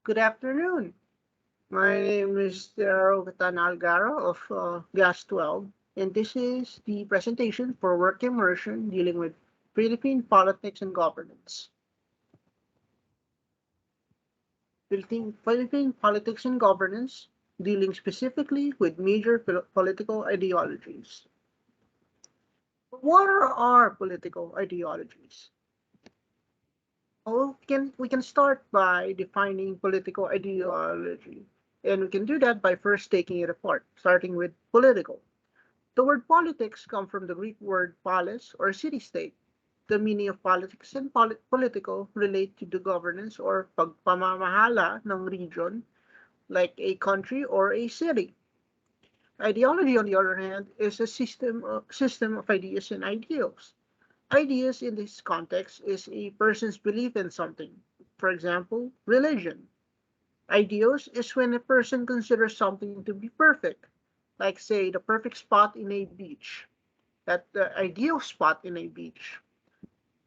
Good afternoon. My name is Rovitan Algaro of GAS 12, and this is the presentation for Work Immersion dealing with Philippine politics and governance. Philippine politics and governance, dealing specifically with major political ideologies. What are political ideologies? Well, we can start by defining political ideology, and we can do that by first taking it apart, starting with political. The word politics comes from the Greek word polis or city-state. The meaning of politics and political relate to the governance or pagpamamahala ng region, like a country or a city. Ideology, on the other hand, is a system of ideas and ideals. Ideas in this context is a person's belief in something. For example, religion. Ideals is when a person considers something to be perfect, like say the perfect spot in a beach, that the ideal spot in a beach.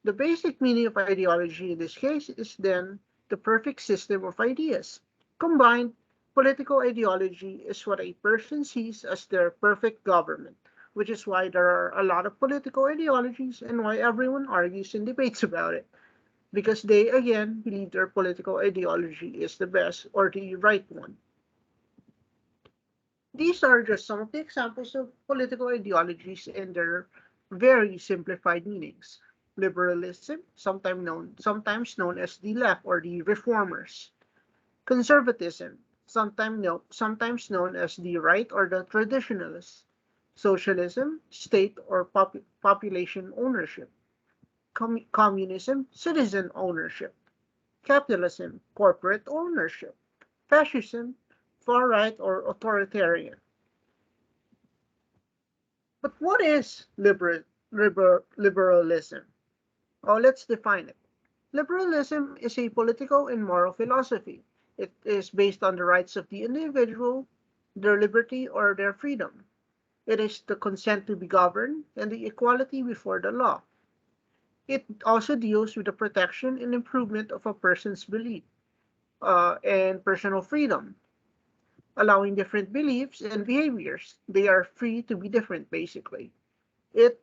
The basic meaning of ideology in this case is then the perfect system of ideas. Combined, political ideology is what a person sees as their perfect government, which is why there are a lot of political ideologies and why everyone argues and debates about it. Because they, again, believe their political ideology is the best or the right one. These are just some of the examples of political ideologies and their very simplified meanings. Liberalism, sometimes known as the left or the reformers. Conservatism, sometimes known as the right or the traditionalists. Socialism, state or population ownership. Communism, citizen ownership. Capitalism, corporate ownership. Fascism, far right or authoritarian. But what is liberalism? Oh, let's define it. Liberalism is a political and moral philosophy. It is based on the rights of the individual, their liberty or their freedom. It is the consent to be governed and the equality before the law. It also deals with the protection and improvement of a person's belief and personal freedom, allowing different beliefs and behaviors. They are free to be different, basically. It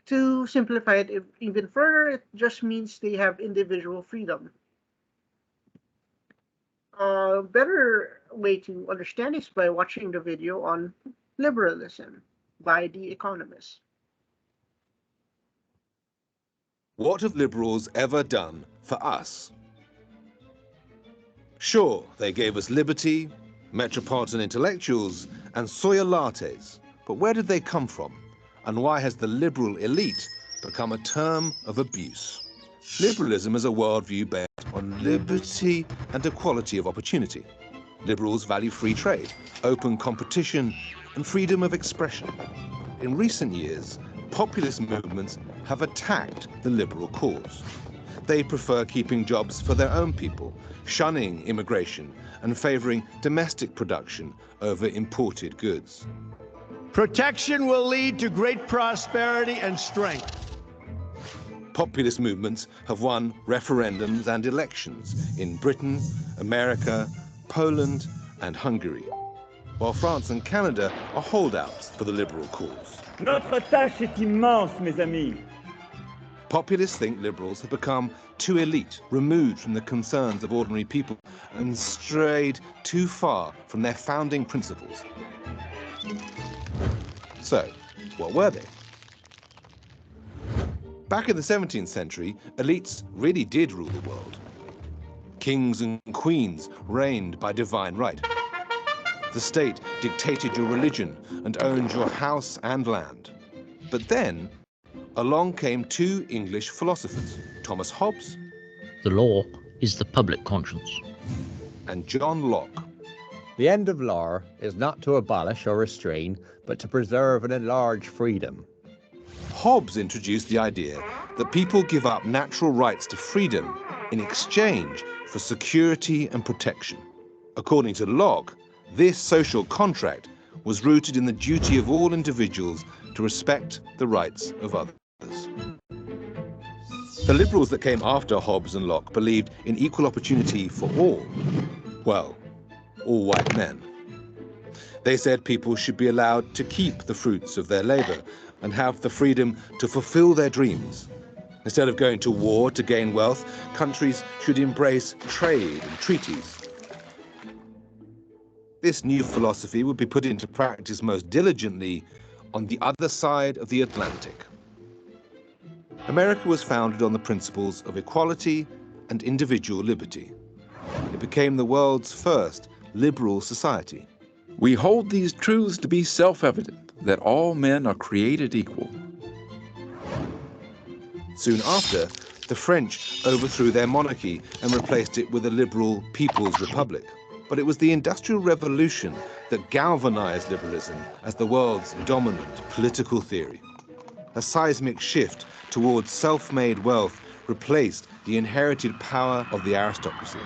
To simplify it even further, it just means they have individual freedom. A better way to understand this by watching the video on liberalism by The Economist. What have liberals ever done for us? Sure, they gave us liberty, metropolitan intellectuals, and soya lattes, but where did they come from? And why has the liberal elite become a term of abuse? Liberalism is a worldview based on liberty and equality of opportunity. Liberals value free trade, open competition, and freedom of expression. In recent years, populist movements have attacked the liberal cause. They prefer keeping jobs for their own people, shunning immigration, and favoring domestic production over imported goods. Protection will lead to great prosperity and strength. Populist movements have won referendums and elections in Britain, America, Poland, and Hungary, while France and Canada are holdouts for the liberal cause. Notre tâche est immense, mes amis. Populists think liberals have become too elite, removed from the concerns of ordinary people, and strayed too far from their founding principles. So, what were they? Back in the 17th century, elites really did rule the world. Kings and queens reigned by divine right. The state dictated your religion and owned your house and land. But then, along came two English philosophers, Thomas Hobbes. The law is the public conscience. And John Locke. The end of law is not to abolish or restrain, but to preserve and enlarge freedom. Hobbes introduced the idea that people give up natural rights to freedom in exchange for security and protection. According to Locke, this social contract was rooted in the duty of all individuals to respect the rights of others. The liberals that came after Hobbes and Locke believed in equal opportunity for all. Well, all white men. They said people should be allowed to keep the fruits of their labor and have the freedom to fulfill their dreams. Instead of going to war to gain wealth, countries should embrace trade and treaties. This new philosophy would be put into practice most diligently on the other side of the Atlantic. America was founded on the principles of equality and individual liberty. It became the world's first liberal society. We hold these truths to be self-evident, that all men are created equal. Soon after, the French overthrew their monarchy and replaced it with a liberal People's Republic. But it was the Industrial Revolution that galvanized liberalism as the world's dominant political theory. A seismic shift towards self-made wealth replaced the inherited power of the aristocracy.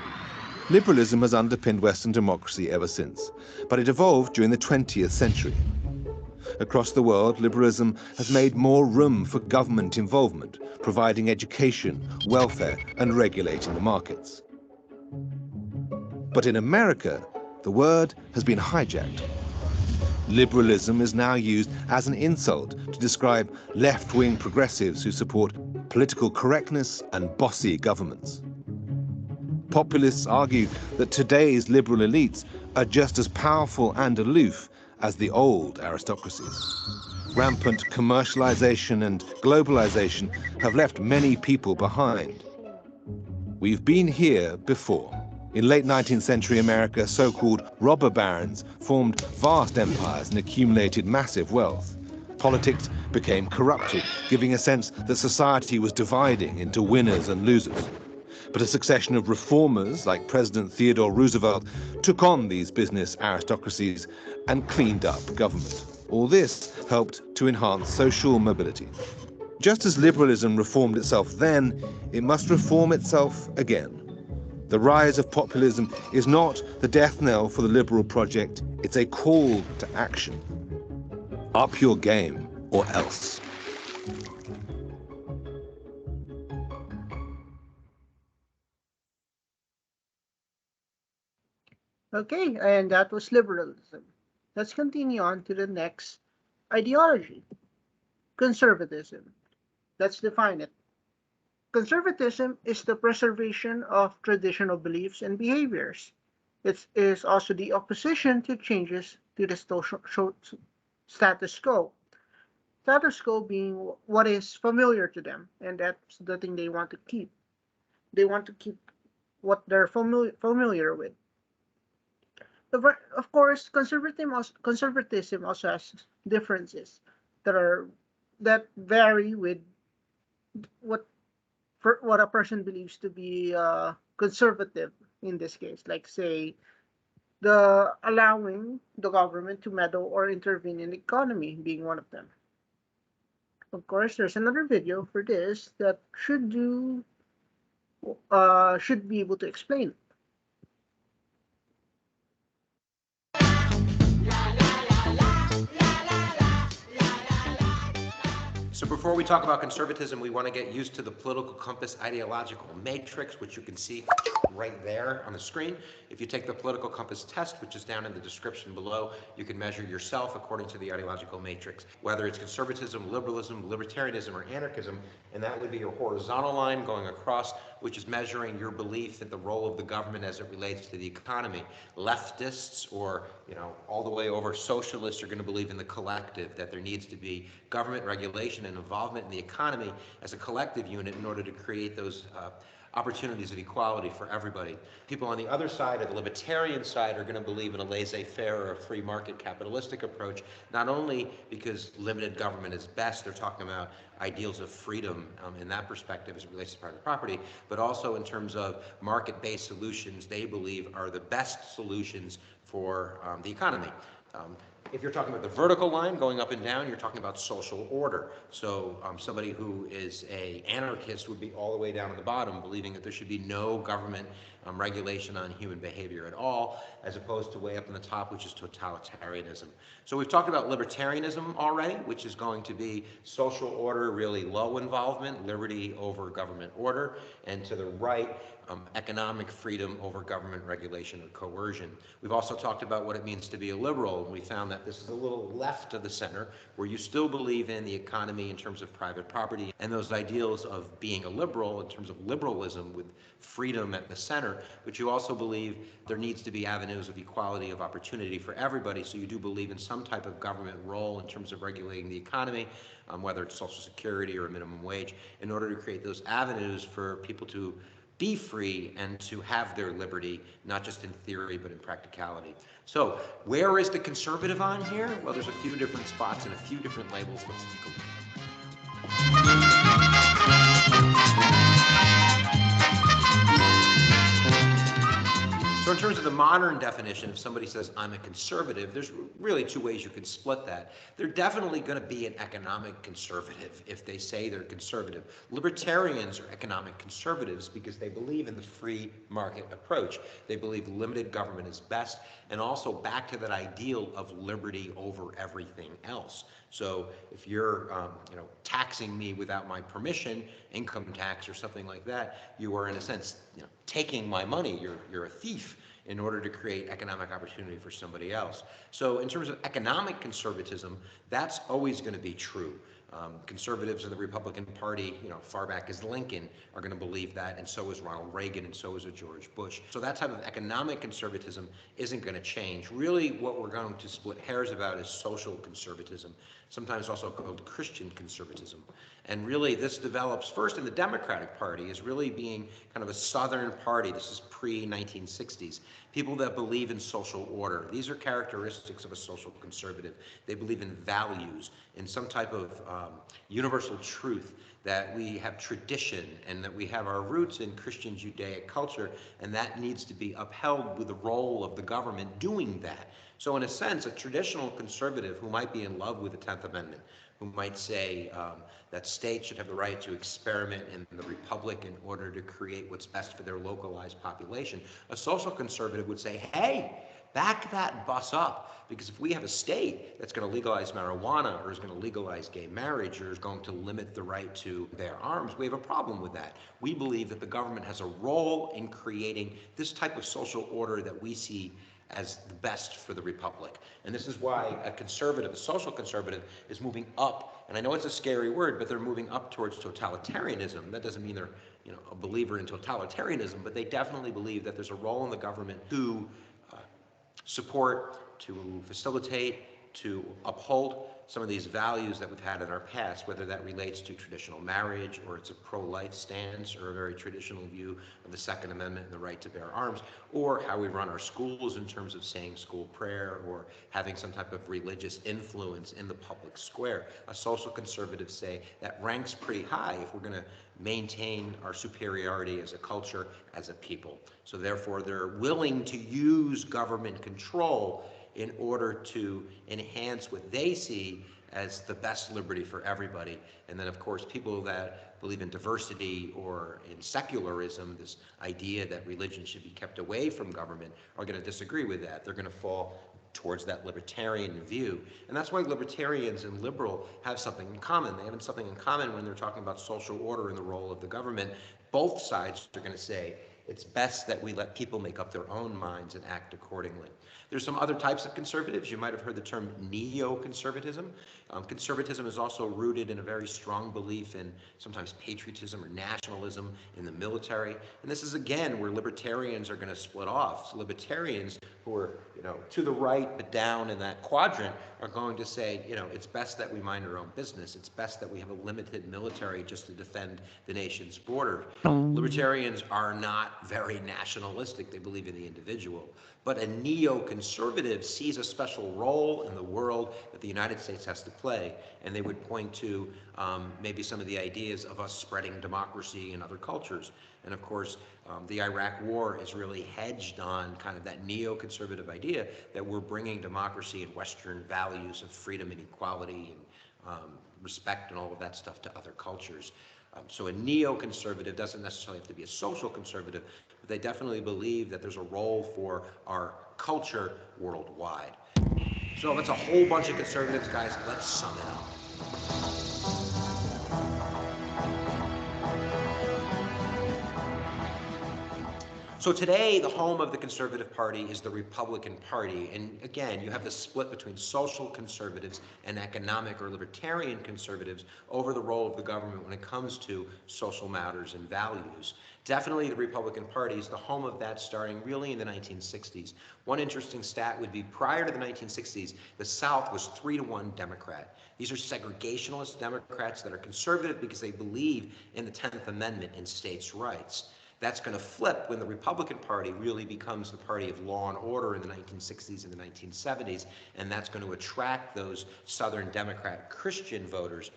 Liberalism has underpinned Western democracy ever since, but it evolved during the 20th century. Across the world, liberalism has made more room for government involvement, providing education, welfare, and regulating the markets. But in America, the word has been hijacked. Liberalism is now used as an insult to describe left-wing progressives who support political correctness and bossy governments. Populists argue that today's liberal elites are just as powerful and aloof as the old aristocracies. Rampant commercialization and globalization have left many people behind. We've been here before. In late 19th century America, so-called robber barons formed vast empires and accumulated massive wealth. Politics became corrupted, giving a sense that society was dividing into winners and losers. But a succession of reformers, like President Theodore Roosevelt, took on these business aristocracies and cleaned up government. All this helped to enhance social mobility. Just as liberalism reformed itself then, it must reform itself again. The rise of populism is not the death knell for the liberal project, it's a call to action. Up your game, or else. Okay, and that was liberalism. Let's continue on to the next ideology, conservatism. Let's define it. Conservatism is the preservation of traditional beliefs and behaviors. It is also the opposition to changes to the status quo. Status quo being what is familiar to them, and that's the thing they want to keep. They want to keep what they're familiar with. Of course, conservatism also has differences that vary with what what a person believes to be conservative in this case, like say the allowing the government to meddle or intervene in the economy being one of them. Of course, there's another video for this that should be able to explain it. So before we talk about conservatism, we want to get used to the political compass ideological matrix, which you can see right there on the screen. If you take the political compass test, which is down in the description below, you can measure yourself according to the ideological matrix, whether it's conservatism, liberalism, libertarianism, or anarchism, and that would be your horizontal line going across, which is measuring your belief that the role of the government as it relates to the economy. Leftists or, all the way over socialists are going to believe in the collective, that there needs to be government regulation and involvement in the economy as a collective unit in order to create those opportunities of equality for everybody. People on the other side, or the libertarian side, are going to believe in a laissez-faire or a free market capitalistic approach, not only because limited government is best, they're talking about ideals of freedom in that perspective as it relates to private property, but also in terms of market-based solutions they believe are the best solutions for the economy. If you're talking about the vertical line going up and down, you're talking about social order. So somebody who is an anarchist would be all the way down at the bottom, believing that there should be no government regulation on human behavior at all, as opposed to way up in the top, which is totalitarianism. So we've talked about libertarianism already, which is going to be social order, really low involvement, liberty over government order, and to the right, economic freedom over government regulation or coercion. We've also talked about what it means to be a liberal, and we found that this is a little left of the center, where you still believe in the economy in terms of private property and those ideals of being a liberal in terms of liberalism with freedom at the center, but you also believe there needs to be avenues of equality of opportunity for everybody, so you do believe in some type of government role in terms of regulating the economy, whether it's Social Security or a minimum wage, in order to create those avenues for people to be free and to have their liberty, not just in theory, but in practicality. So where is the conservative on here? Well, there's a few different spots and a few different labels. Let's take a look. So in terms of the modern definition, if somebody says, I'm a conservative, there's really two ways you could split that. They're definitely going to be an economic conservative if they say they're conservative. Libertarians are economic conservatives because they believe in the free market approach. They believe limited government is best, and also back to that ideal of liberty over everything else. So if you're taxing me without my permission, income tax or something like that, you are in a sense taking my money. You're a thief in order to create economic opportunity for somebody else. So in terms of economic conservatism, that's always going to be true. Conservatives in the Republican Party, far back as Lincoln, are going to believe that, and so is Ronald Reagan, and so is a George Bush. So that type of economic conservatism isn't going to change. Really, what we're going to split hairs about is social conservatism, sometimes also called Christian conservatism. And really, this develops first in the Democratic Party as really being kind of a Southern party. This is pre-1960s. People that believe in social order. These are characteristics of a social conservative. They believe in values, in some type of universal truth, that we have tradition and that we have our roots in Christian Judaic culture, and that needs to be upheld with the role of the government doing that. So in a sense, a traditional conservative who might be in love with the 10th Amendment, who might say that states should have the right to experiment in the republic in order to create what's best for their localized population, a social conservative would say, hey, back that bus up, because if we have a state that's going to legalize marijuana or is going to legalize gay marriage or is going to limit the right to bear arms, we have a problem with that. We believe that the government has a role in creating this type of social order that we see as the best for the republic. And this is why a conservative, a social conservative, is moving up. And I know it's a scary word, but they're moving up towards totalitarianism. That doesn't mean they're a believer in totalitarianism, but they definitely believe that there's a role in the government to support, to facilitate, to uphold some of these values that we've had in our past, whether that relates to traditional marriage or it's a pro-life stance or a very traditional view of the Second Amendment and the right to bear arms, or how we run our schools in terms of saying school prayer or having some type of religious influence in the public square. A social conservative say that ranks pretty high if we're going to maintain our superiority as a culture, as a people. So therefore, they're willing to use government control in order to enhance what they see as the best liberty for everybody. And then, of course, people that believe in diversity or in secularism, this idea that religion should be kept away from government, are going to disagree with that. They're going to fall towards that libertarian view. And that's why libertarians and liberal have something in common. They have something in common when they're talking about social order and the role of the government. Both sides are going to say it's best that we let people make up their own minds and act accordingly. There's some other types of conservatives. You might have heard the term neoconservatism. Conservatism is also rooted in a very strong belief in sometimes patriotism or nationalism in the military. And this is, again, where libertarians are going to split off. So libertarians who are, to the right but down in that quadrant are going to say, it's best that we mind our own business. It's best that we have a limited military just to defend the nation's border. Libertarians are not very nationalistic. They believe in the individual. But a neoconservative sees a special role in the world that the United States has to play, and they would point to maybe some of the ideas of us spreading democracy in other cultures. And of course, the Iraq War is really hedged on kind of that neoconservative idea that we're bringing democracy and Western values of freedom and equality and respect and all of that stuff to other cultures. So a neoconservative doesn't necessarily have to be a social conservative, but they definitely believe that there's a role for our culture worldwide. So that's a whole bunch of conservatives, guys. Let's sum it up. So today, the home of the Conservative Party is the Republican Party. And again, you have the split between social conservatives and economic or libertarian conservatives over the role of the government when it comes to social matters and values. Definitely the Republican Party is the home of that starting really in the 1960s. One interesting stat would be prior to the 1960s, the South was 3-to-1 Democrat. These are segregationalist Democrats that are conservative because they believe in the 10th Amendment and states' rights. That's going to flip when the Republican Party really becomes the party of law and order in the 1960s and the 1970s, and that's going to attract those Southern Democrat Christian voters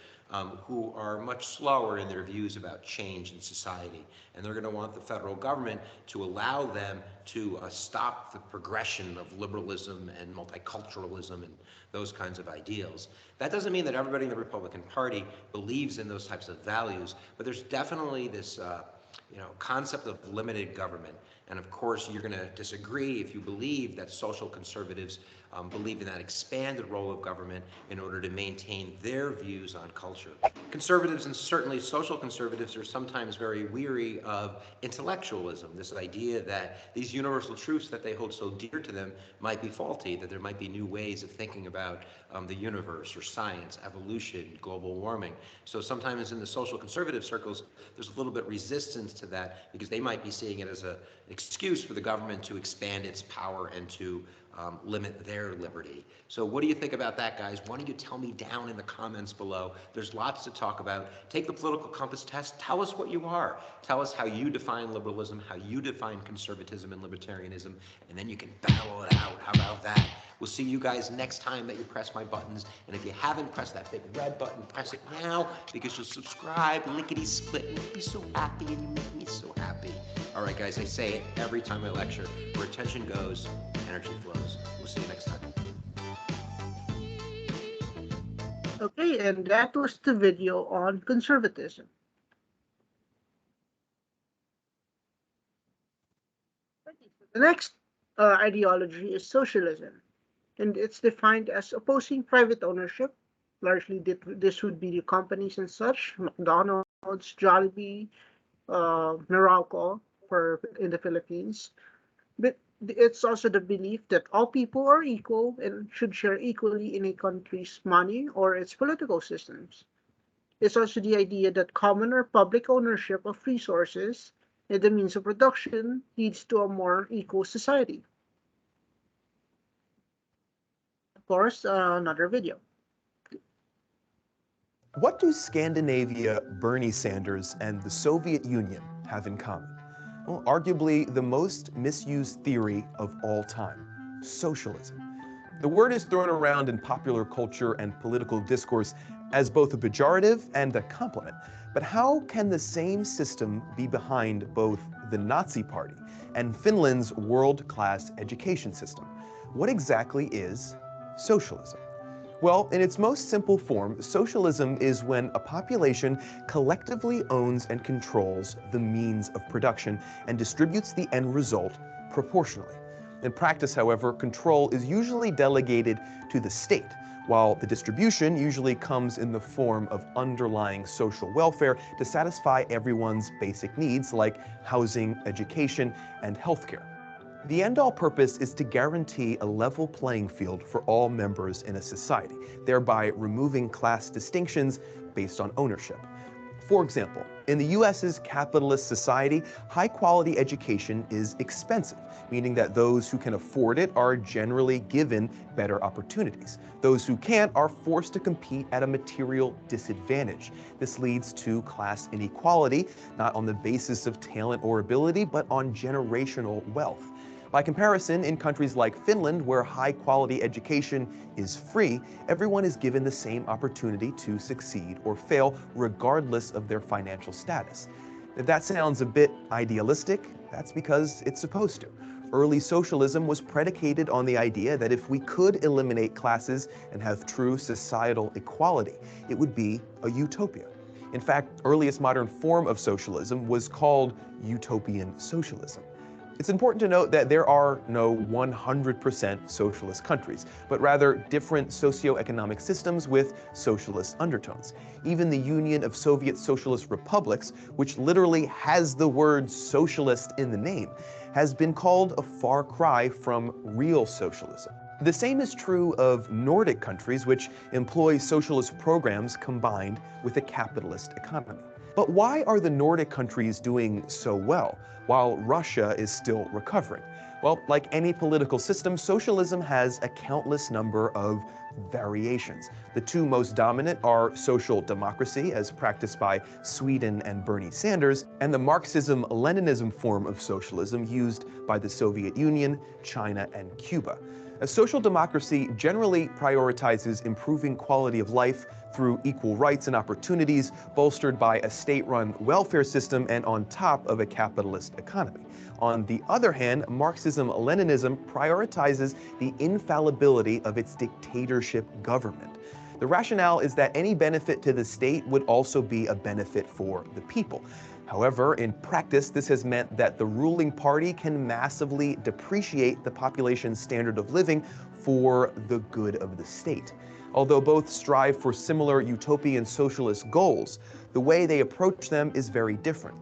who are much slower in their views about change in society. And they're going to want the federal government to allow them to stop the progression of liberalism and multiculturalism and those kinds of ideals. That doesn't mean that everybody in the Republican Party believes in those types of values, but there's definitely this concept of limited government. And of course, you're going to disagree if you believe that social conservatives believe in that expanded role of government in order to maintain their views on culture. Conservatives, and certainly social conservatives, are sometimes very weary of intellectualism, this idea that these universal truths that they hold so dear to them might be faulty, that there might be new ways of thinking about the universe or science, evolution, global warming. So sometimes in the social conservative circles, there's a little bit resistance to that because they might be seeing it as an excuse for the government to expand its power and to limit their liberty. So what do you think about that, guys? Why don't you tell me down in the comments below? There's lots to talk about. Take the political compass test. Tell us what you are. Tell us how you define liberalism, how you define conservatism and libertarianism, and then you can battle it out. How about that? We'll see you guys next time that you press my buttons. And if you haven't pressed that big red button, press it now because you'll subscribe, lickety-split, and you'll be so happy, and you make me so happy. All right, guys, I say it every time I lecture. Where attention goes, energy flows. We'll see you next time. Okay, and that was the video on conservatism. The next ideology is socialism, and it's defined as opposing private ownership. Largely, this would be the companies and such, McDonald's, Jollibee, Meralco in the Philippines. But it's also the belief that all people are equal and should share equally in a country's money or its political systems. It's also the idea that common or public ownership of resources and the means of production leads to a more equal society. Of course, another video. What do Scandinavia, Bernie Sanders, and the Soviet Union have in common? Well, arguably the most misused theory of all time, socialism. The word is thrown around in popular culture and political discourse as both a pejorative and a compliment. But how can the same system be behind both the Nazi Party and Finland's world-class education system? What exactly is socialism? Well, in its most simple form, socialism is when a population collectively owns and controls the means of production and distributes the end result proportionally. In practice, however, control is usually delegated to the state, while the distribution usually comes in the form of underlying social welfare to satisfy everyone's basic needs like housing, education, and healthcare. The end-all purpose is to guarantee a level playing field for all members in a society, thereby removing class distinctions based on ownership. For example, in the US's capitalist society, high-quality education is expensive, meaning that those who can afford it are generally given better opportunities. Those who can't are forced to compete at a material disadvantage. This leads to class inequality, not on the basis of talent or ability, but on generational wealth. By comparison, in countries like Finland, where high-quality education is free, everyone is given the same opportunity to succeed or fail, regardless of their financial status. If that sounds a bit idealistic, that's because it's supposed to. Early socialism was predicated on the idea that if we could eliminate classes and have true societal equality, it would be a utopia. In fact, earliest modern form of socialism was called utopian socialism. It's important to note that there are no 100% socialist countries, but rather different socioeconomic systems with socialist undertones. Even the Union of Soviet Socialist Republics, which literally has the word socialist in the name, has been called a far cry from real socialism. The same is true of Nordic countries, which employ socialist programs combined with a capitalist economy. But why are the Nordic countries doing so well, while Russia is still recovering? Well, like any political system, socialism has a countless number of variations. The two most dominant are social democracy, as practiced by Sweden and Bernie Sanders, and the Marxism-Leninism form of socialism used by the Soviet Union, China, and Cuba. A social democracy generally prioritizes improving quality of life through equal rights and opportunities, bolstered by a state-run welfare system and on top of a capitalist economy. On the other hand, Marxism-Leninism prioritizes the infallibility of its dictatorship government. The rationale is that any benefit to the state would also be a benefit for the people. However, in practice, this has meant that the ruling party can massively depreciate the population's standard of living for the good of the state. Although both strive for similar utopian socialist goals, the way they approach them is very different.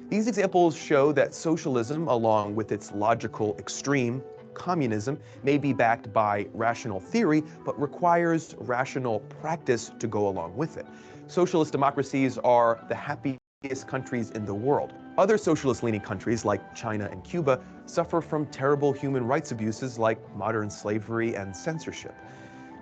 These examples show that socialism, along with its logical extreme, communism, may be backed by rational theory, but requires rational practice to go along with it. Socialist democracies are the happiest countries in the world. Other socialist-leaning countries like China and Cuba suffer from terrible human rights abuses like modern slavery and censorship.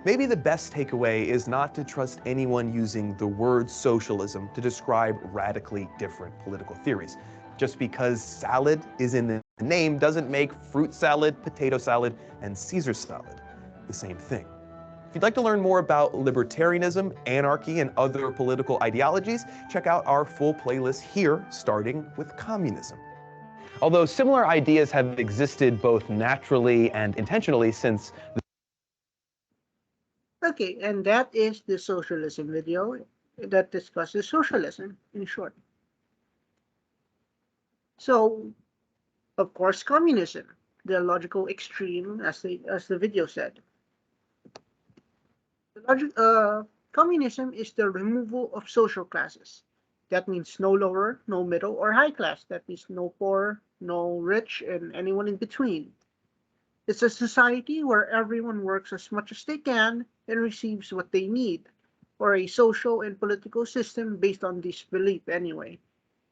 Maybe the best takeaway is not to trust anyone using the word socialism to describe radically different political theories. Just because salad is in the name doesn't make fruit salad, potato salad, and Caesar salad the same thing. If you'd like to learn more about libertarianism, anarchy, and other political ideologies, check out our full playlist here, starting with communism. Although similar ideas have existed both naturally and intentionally since Okay, and that is the socialism video that discusses socialism in short. So, of course, communism, the logical extreme, as the video said. Communism is the removal of social classes. That means no lower, no middle, or high class. That means no poor, no rich, and anyone in between. It's a society where everyone works as much as they can and receives what they need, or a social and political system based on this belief anyway.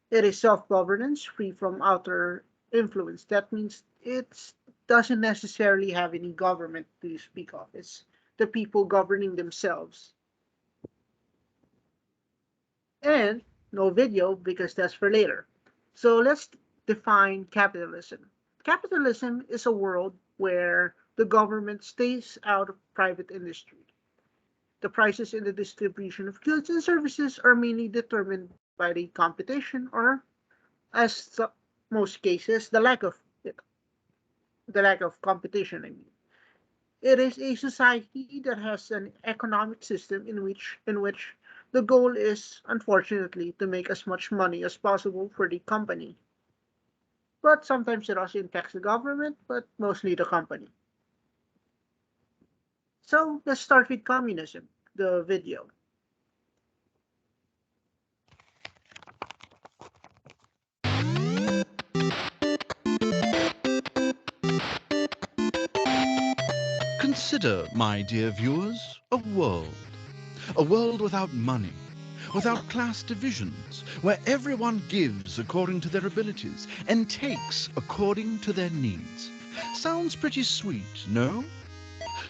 It is self-governance, free from outer influence. That means it doesn't necessarily have any government to speak of. It's the people governing themselves. And no video because that's for later. So let's define capitalism. Capitalism is a world where the government stays out of private industry. The prices in the distribution of goods and services are mainly determined by the competition or, as most cases, the lack of it. The lack of competition, I mean. It is a society that has an economic system in which the goal is, unfortunately, to make as much money as possible for the company. But sometimes it also impacts the government, but mostly the company. So let's start with communism, the video. Consider, my dear viewers, a world without money, without class divisions, where everyone gives according to their abilities and takes according to their needs. Sounds pretty sweet, no?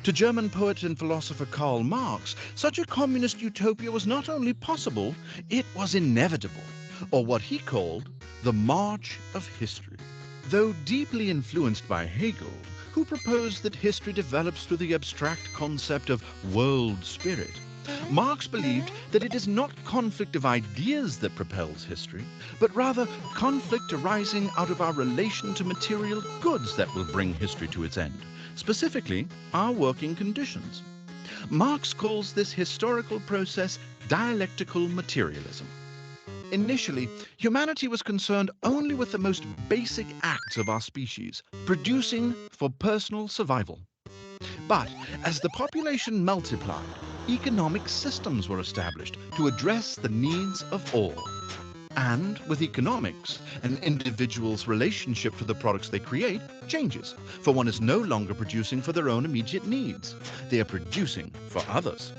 To German poet and philosopher Karl Marx, such a communist utopia was not only possible, it was inevitable, or what he called the march of history. Though deeply influenced by Hegel, who proposed that history develops through the abstract concept of world spirit, Marx believed that it is not conflict of ideas that propels history, but rather conflict arising out of our relation to material goods that will bring history to its end, specifically our working conditions. Marx calls this historical process dialectical materialism. Initially, humanity was concerned only with the most basic acts of our species, producing for personal survival. But as the population multiplied, economic systems were established to address the needs of all. And with economics, an individual's relationship to the products they create changes, for one is no longer producing for their own immediate needs. They are producing for others.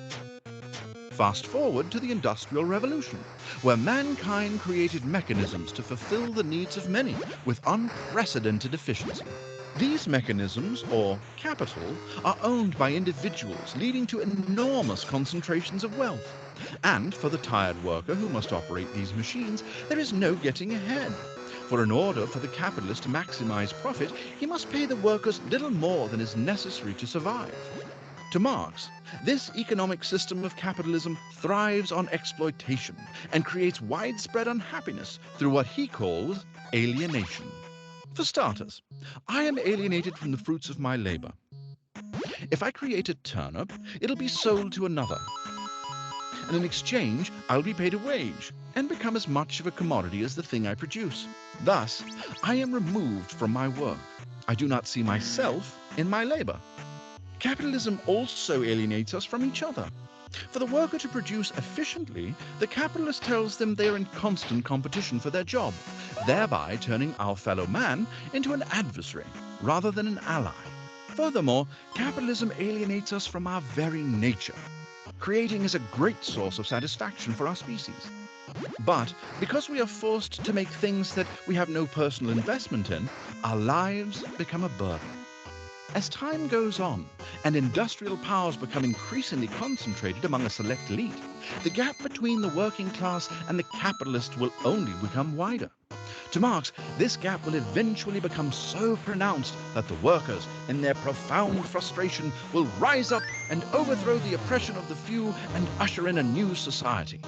Fast forward to the Industrial Revolution, where mankind created mechanisms to fulfill the needs of many with unprecedented efficiency. These mechanisms, or capital, are owned by individuals, leading to enormous concentrations of wealth. And for the tired worker who must operate these machines, there is no getting ahead. For in order for the capitalist to maximize profit, he must pay the workers little more than is necessary to survive. To Marx, this economic system of capitalism thrives on exploitation and creates widespread unhappiness through what he calls alienation. For starters, I am alienated from the fruits of my labor. If I create a turnip, it'll be sold to another. And in exchange, I'll be paid a wage and become as much of a commodity as the thing I produce. Thus, I am removed from my work. I do not see myself in my labor. Capitalism also alienates us from each other. For the worker to produce efficiently, the capitalist tells them they are in constant competition for their job, thereby turning our fellow man into an adversary rather than an ally. Furthermore, capitalism alienates us from our very nature. Creating is a great source of satisfaction for our species. But because we are forced to make things that we have no personal investment in, our lives become a burden. As time goes on and industrial powers become increasingly concentrated among a select elite, the gap between the working class and the capitalist will only become wider. To Marx, this gap will eventually become so pronounced that the workers, in their profound frustration, will rise up and overthrow the oppression of the few and usher in a new society.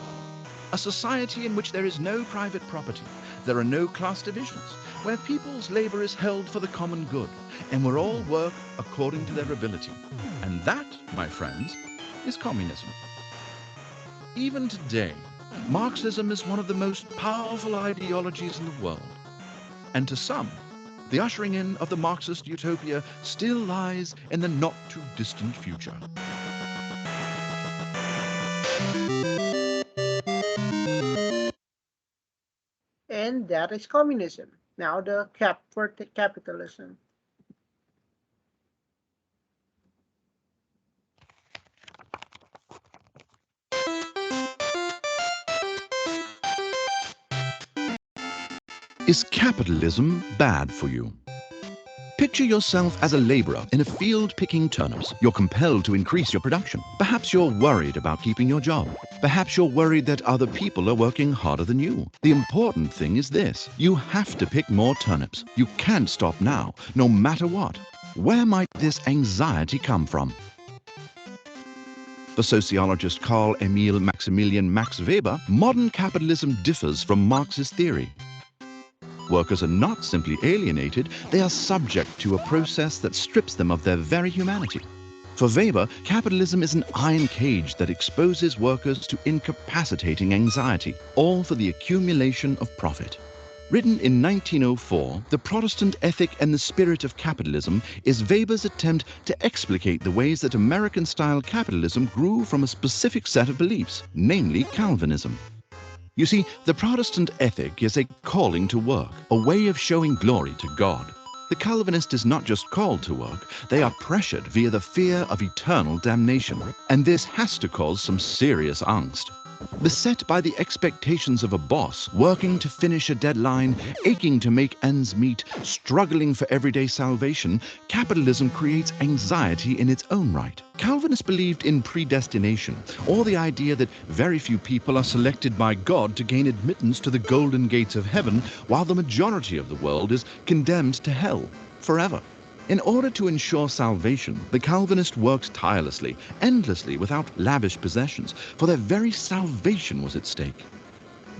A society in which there is no private property, there are no class divisions, where people's labor is held for the common good, and where all work according to their ability. And that, my friends, is communism. Even today, Marxism is one of the most powerful ideologies in the world. And to some, the ushering in of the Marxist utopia still lies in the not-too-distant future. And that is communism. Now the cap for capitalism. Is capitalism bad for you? Picture yourself as a laborer in a field picking turnips. You're compelled to increase your production. Perhaps you're worried about keeping your job. Perhaps you're worried that other people are working harder than you. The important thing is this: you have to pick more turnips. You can't stop now, no matter what. Where might this anxiety come from? For sociologist Carl Emil Maximilian Max Weber, modern capitalism differs from Marxist theory. Workers are not simply alienated, they are subject to a process that strips them of their very humanity. For Weber, capitalism is an iron cage that exposes workers to incapacitating anxiety, all for the accumulation of profit. Written in 1904, The Protestant Ethic and the Spirit of Capitalism is Weber's attempt to explicate the ways that American-style capitalism grew from a specific set of beliefs, namely Calvinism. You see, the Protestant ethic is a calling to work, a way of showing glory to God. The Calvinist is not just called to work, they are pressured via the fear of eternal damnation. And this has to cause some serious angst. Beset by the expectations of a boss, working to finish a deadline, aching to make ends meet, struggling for everyday salvation, capitalism creates anxiety in its own right. Calvinists believed in predestination, or the idea that very few people are selected by God to gain admittance to the golden gates of heaven, while the majority of the world is condemned to hell forever. In order to ensure salvation, the Calvinist worked tirelessly, endlessly, without lavish possessions, for their very salvation was at stake.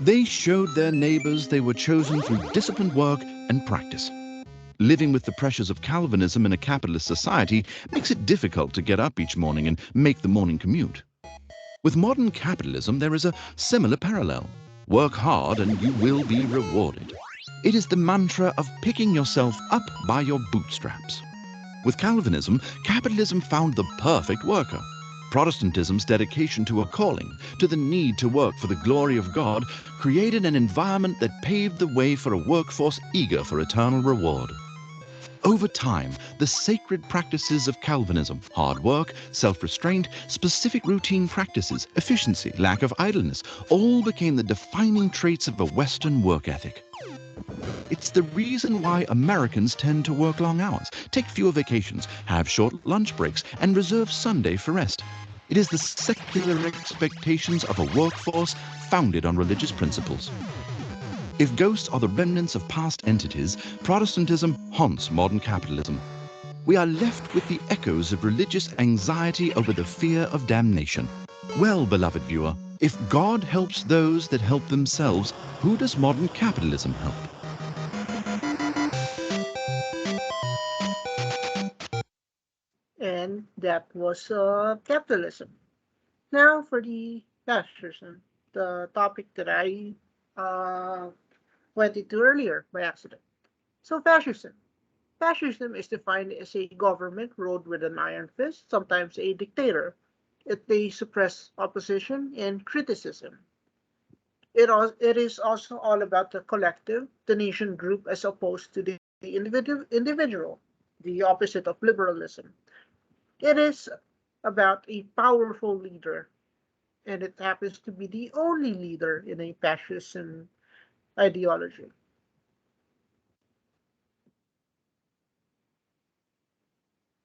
They showed their neighbors they were chosen through disciplined work and practice. Living with the pressures of Calvinism in a capitalist society makes it difficult to get up each morning and make the morning commute. With modern capitalism, there is a similar parallel. Work hard and you will be rewarded. It is the mantra of picking yourself up by your bootstraps. With Calvinism, capitalism found the perfect worker. Protestantism's dedication to a calling, to the need to work for the glory of God, created an environment that paved the way for a workforce eager for eternal reward. Over time, the sacred practices of Calvinism, hard work, self-restraint, specific routine practices, efficiency, lack of idleness, all became the defining traits of a Western work ethic. It's the reason why Americans tend to work long hours, take fewer vacations, have short lunch breaks, and reserve Sunday for rest. It is the secular expectations of a workforce founded on religious principles. If ghosts are the remnants of past entities, Protestantism haunts modern capitalism. We are left with the echoes of religious anxiety over the fear of damnation. Well, beloved viewer, if God helps those that help themselves, who does modern capitalism help? And that was capitalism. Now for the fascism, the topic that I went into earlier by accident. So fascism. Fascism is defined as a government ruled with an iron fist, sometimes a dictator. They suppress opposition and criticism. It is also all about the collective, the nation group, as opposed to the individual, the opposite of liberalism. It is about a powerful leader, and it happens to be the only leader in a fascism ideology.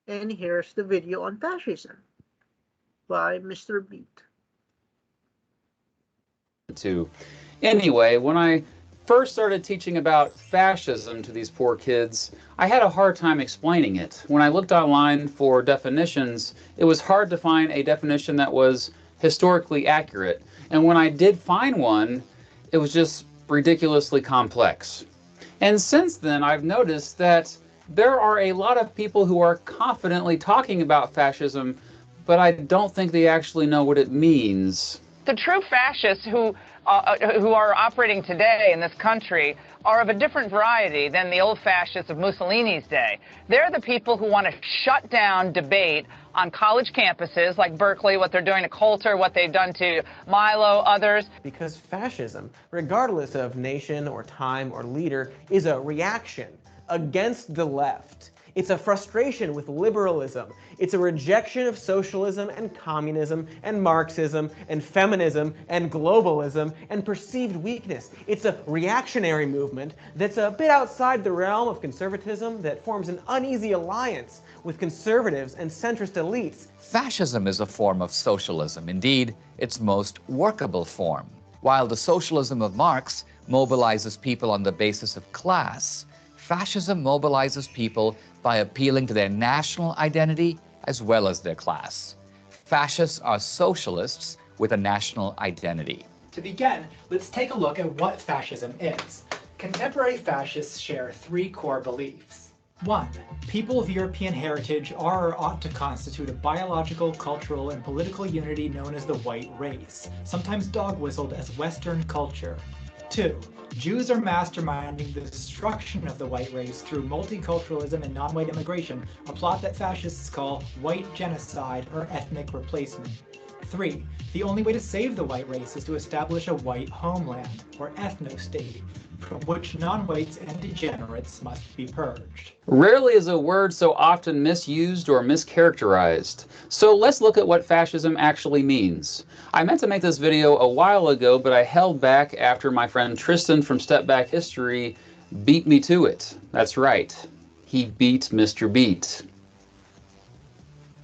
And here's the video on fascism by Mr. Beat. Anyway, when I first started teaching about fascism to these poor kids, I had a hard time explaining it. When I looked online for definitions, it was hard to find a definition that was historically accurate. And when I did find one, it was just ridiculously complex. And since then, I've noticed that there are a lot of people who are confidently talking about fascism, but I don't think they actually know what it means. The true fascists who are operating today in this country are of a different variety than the old fascists of Mussolini's day. They're the people who want to shut down debate on college campuses like Berkeley, what they're doing to Coulter, what they've done to Milo, others. Because fascism, regardless of nation or time or leader, is a reaction against the left. It's a frustration with liberalism. It's a rejection of socialism and communism and Marxism and feminism and globalism and perceived weakness. It's a reactionary movement that's a bit outside the realm of conservatism that forms an uneasy alliance with conservatives and centrist elites. Fascism is a form of socialism, indeed, its most workable form. While the socialism of Marx mobilizes people on the basis of class, fascism mobilizes people by appealing to their national identity as well as their class. Fascists are socialists with a national identity. To begin, let's take a look at what fascism is. Contemporary fascists share three core beliefs. 1. People of European heritage are or ought to constitute a biological, cultural, and political unity known as the white race, sometimes dog-whistled as Western culture. 2. Jews are masterminding the destruction of the white race through multiculturalism and non-white immigration, a plot that fascists call white genocide or ethnic replacement. 3. The only way to save the white race is to establish a white homeland, or ethno-state, from which non-whites and degenerates must be purged. Rarely is a word so often misused or mischaracterized. So let's look at what fascism actually means. I meant to make this video a while ago, but I held back after my friend Tristan from Step Back History beat me to it. That's right, he beat Mr. Beat.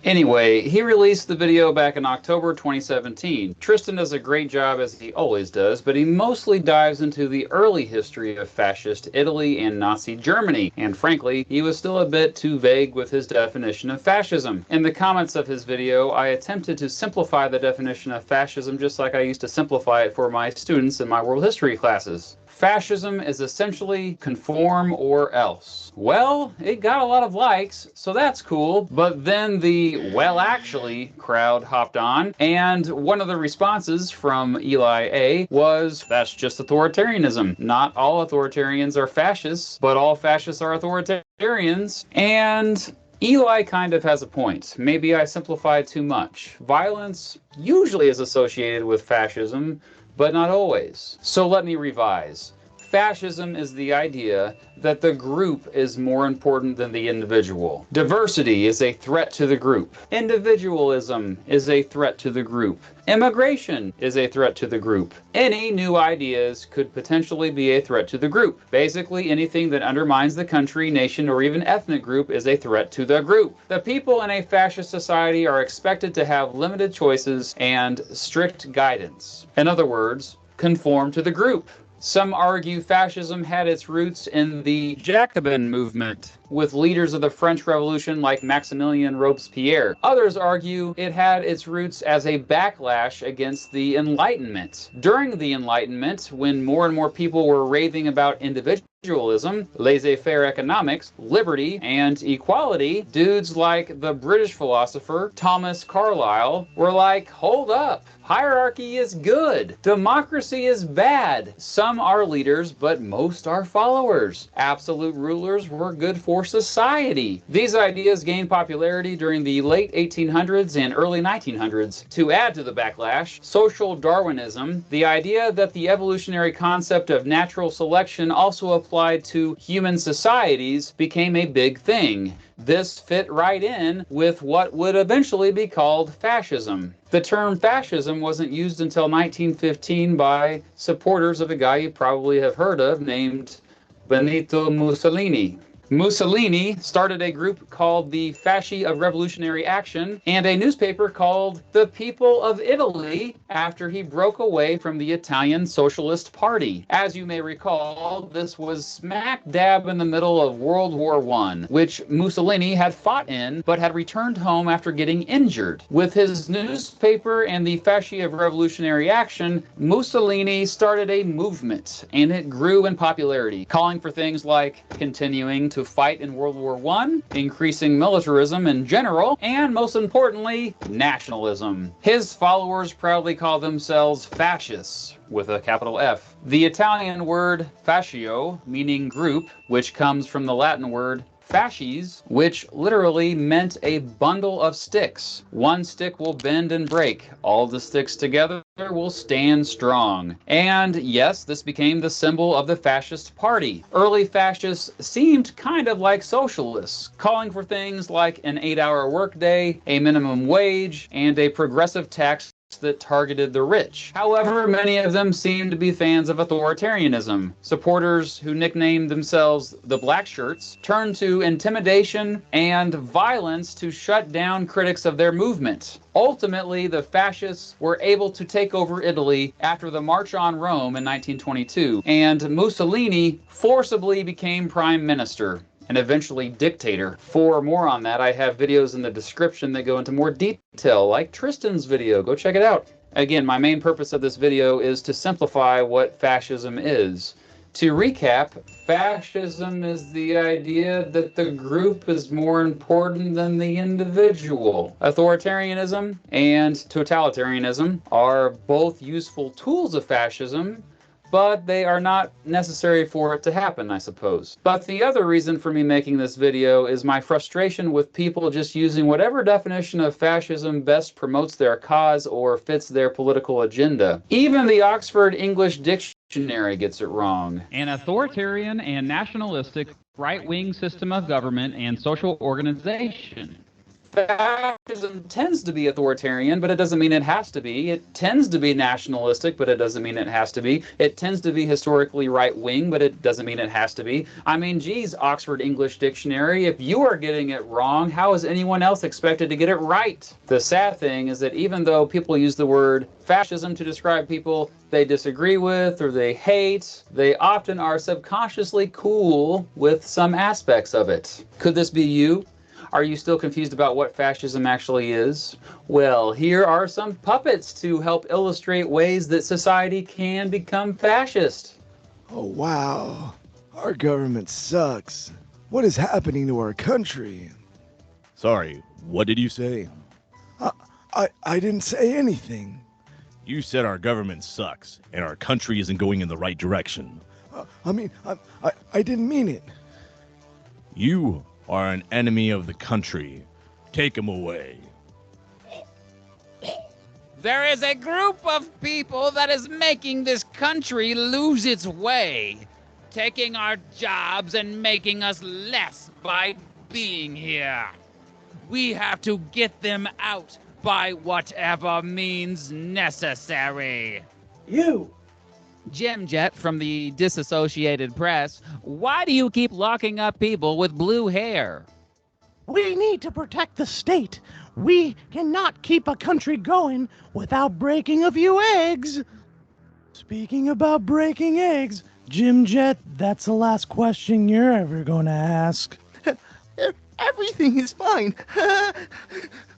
Anyway, he released the video back in October 2017. Tristan does a great job, as he always does, but he mostly dives into the early history of fascist Italy and Nazi Germany, and frankly, he was still a bit too vague with his definition of fascism. In the comments of his video, I attempted to simplify the definition of fascism just like I used to simplify it for my students in my world history classes. Fascism is essentially conform or else. Well, it got a lot of likes, so that's cool. But then the well actually crowd hopped on, and one of the responses from Eli A was, that's just authoritarianism. Not all authoritarians are fascists, but all fascists are authoritarians. And Eli kind of has a point. Maybe I simplified too much. Violence usually is associated with fascism, but not always. So let me revise. Fascism is the idea that the group is more important than the individual. Diversity is a threat to the group. Individualism is a threat to the group. Immigration is a threat to the group. Any new ideas could potentially be a threat to the group. Basically, anything that undermines the country, nation, or even ethnic group is a threat to the group. The people in a fascist society are expected to have limited choices and strict guidance. In other words, conform to the group. Some argue fascism had its roots in the Jacobin movement, with leaders of the French Revolution like Maximilien Robespierre. Others argue it had its roots as a backlash against the Enlightenment. During the Enlightenment, when more and more people were raving about individualism, laissez-faire economics, liberty, and equality, dudes like the British philosopher Thomas Carlyle were like, hold up. Hierarchy is good. Democracy is bad. Some are leaders, but most are followers. Absolute rulers were good for society. These ideas gained popularity during the late 1800s and early 1900s. To add to the backlash, social Darwinism, the idea that the evolutionary concept of natural selection also applied to human societies, became a big thing. This fit right in with what would eventually be called fascism. The term fascism wasn't used until 1915 by supporters of a guy you probably have heard of named Benito Mussolini. Mussolini started a group called the Fasci of Revolutionary Action and a newspaper called The People of Italy after he broke away from the Italian Socialist Party. As you may recall, this was smack dab in the middle of World War I, which Mussolini had fought in but had returned home after getting injured. With his newspaper and the Fasci of Revolutionary Action, Mussolini started a movement, and it grew in popularity, calling for things like continuing to fight in World War I, increasing militarism in general, and most importantly, nationalism. His followers proudly call themselves fascists, with a capital F. The Italian word fascio, meaning group, which comes from the Latin word fasces, which literally meant a bundle of sticks. One stick will bend and break. All the sticks together will stand strong. And yes, this became the symbol of the fascist party. Early fascists seemed kind of like socialists, calling for things like an 8-hour workday, a minimum wage, and a progressive tax that targeted the rich. However, many of them seemed to be fans of authoritarianism. Supporters who nicknamed themselves the Black Shirts turned to intimidation and violence to shut down critics of their movement. Ultimately, the fascists were able to take over Italy after the March on Rome in 1922, and Mussolini forcibly became prime minister and eventually dictator. For more on that, I have videos in the description that go into more detail, like Tristan's video. Go check it out. Again, my main purpose of this video is to simplify what fascism is. To recap, fascism is the idea that the group is more important than the individual. Authoritarianism and totalitarianism are both useful tools of fascism, but they are not necessary for it to happen, I suppose. But the other reason for me making this video is my frustration with people just using whatever definition of fascism best promotes their cause or fits their political agenda. Even the Oxford English Dictionary gets it wrong. An authoritarian and nationalistic right-wing system of government and social organization. Fascism tends to be authoritarian, but it doesn't mean it has to be. It tends to be nationalistic, but it doesn't mean it has to be. It tends to be historically right-wing, but it doesn't mean it has to be. I mean, geez, Oxford English Dictionary, if you are getting it wrong, how is anyone else expected to get it right? The sad thing is that even though people use the word fascism to describe people they disagree with or they hate, they often are subconsciously cool with some aspects of it. Could this be you? Are you still confused about what fascism actually is? Well, here are some puppets to help illustrate ways that society can become fascist. Oh, wow. Our government sucks. What is happening to our country? Sorry, what did you say? I didn't say anything. You said our government sucks, and our country isn't going in the right direction. I didn't mean it. You are an enemy of the country. Take him away. There is a group of people that is making this country lose its way, taking our jobs and making us less by being here. We have to get them out by whatever means necessary. You! Jim Jet from the Disassociated Press, why do you keep locking up people with blue hair? We need to protect the state. We cannot keep a country going without breaking a few eggs. Speaking about breaking eggs, Jim Jet, that's the last question you're ever going to ask. Everything is fine.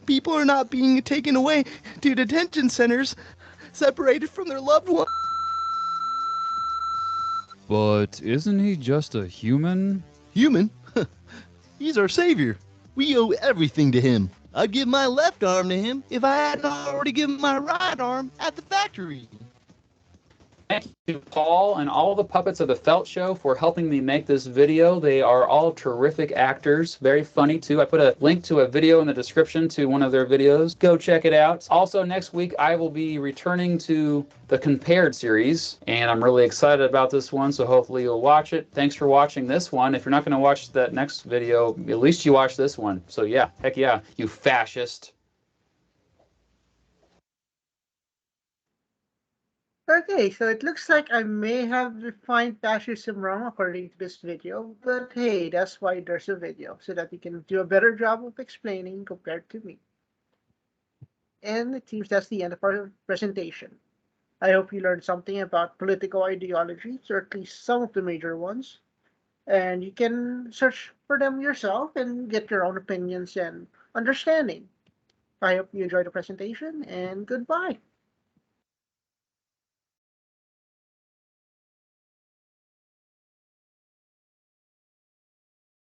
People are not being taken away to detention centers, separated from their loved ones. But isn't he just a human? Human? He's our savior. We owe everything to him. I'd give my left arm to him if I hadn't already given my right arm at the factory. Thank you, Paul, and all the puppets of the Felt Show for helping me make this video. They are all terrific actors, very funny too. I put a link to a video in the description to one of their videos. Go check it out. Also, next week I will be returning to the Compared series, and I'm really excited about this one, so hopefully you'll watch it. Thanks for watching this one. If you're not going to watch that next video, at least you watch this one. So yeah, heck yeah, you fascist. Okay, so it looks like I may have defined fascism wrong according to this video, but hey, that's why there's a video, so that you can do a better job of explaining compared to me. And it seems that's the end of our presentation. I hope you learned something about political ideologies, or at least some of the major ones, and you can search for them yourself and get your own opinions and understanding. I hope you enjoyed the presentation, and goodbye.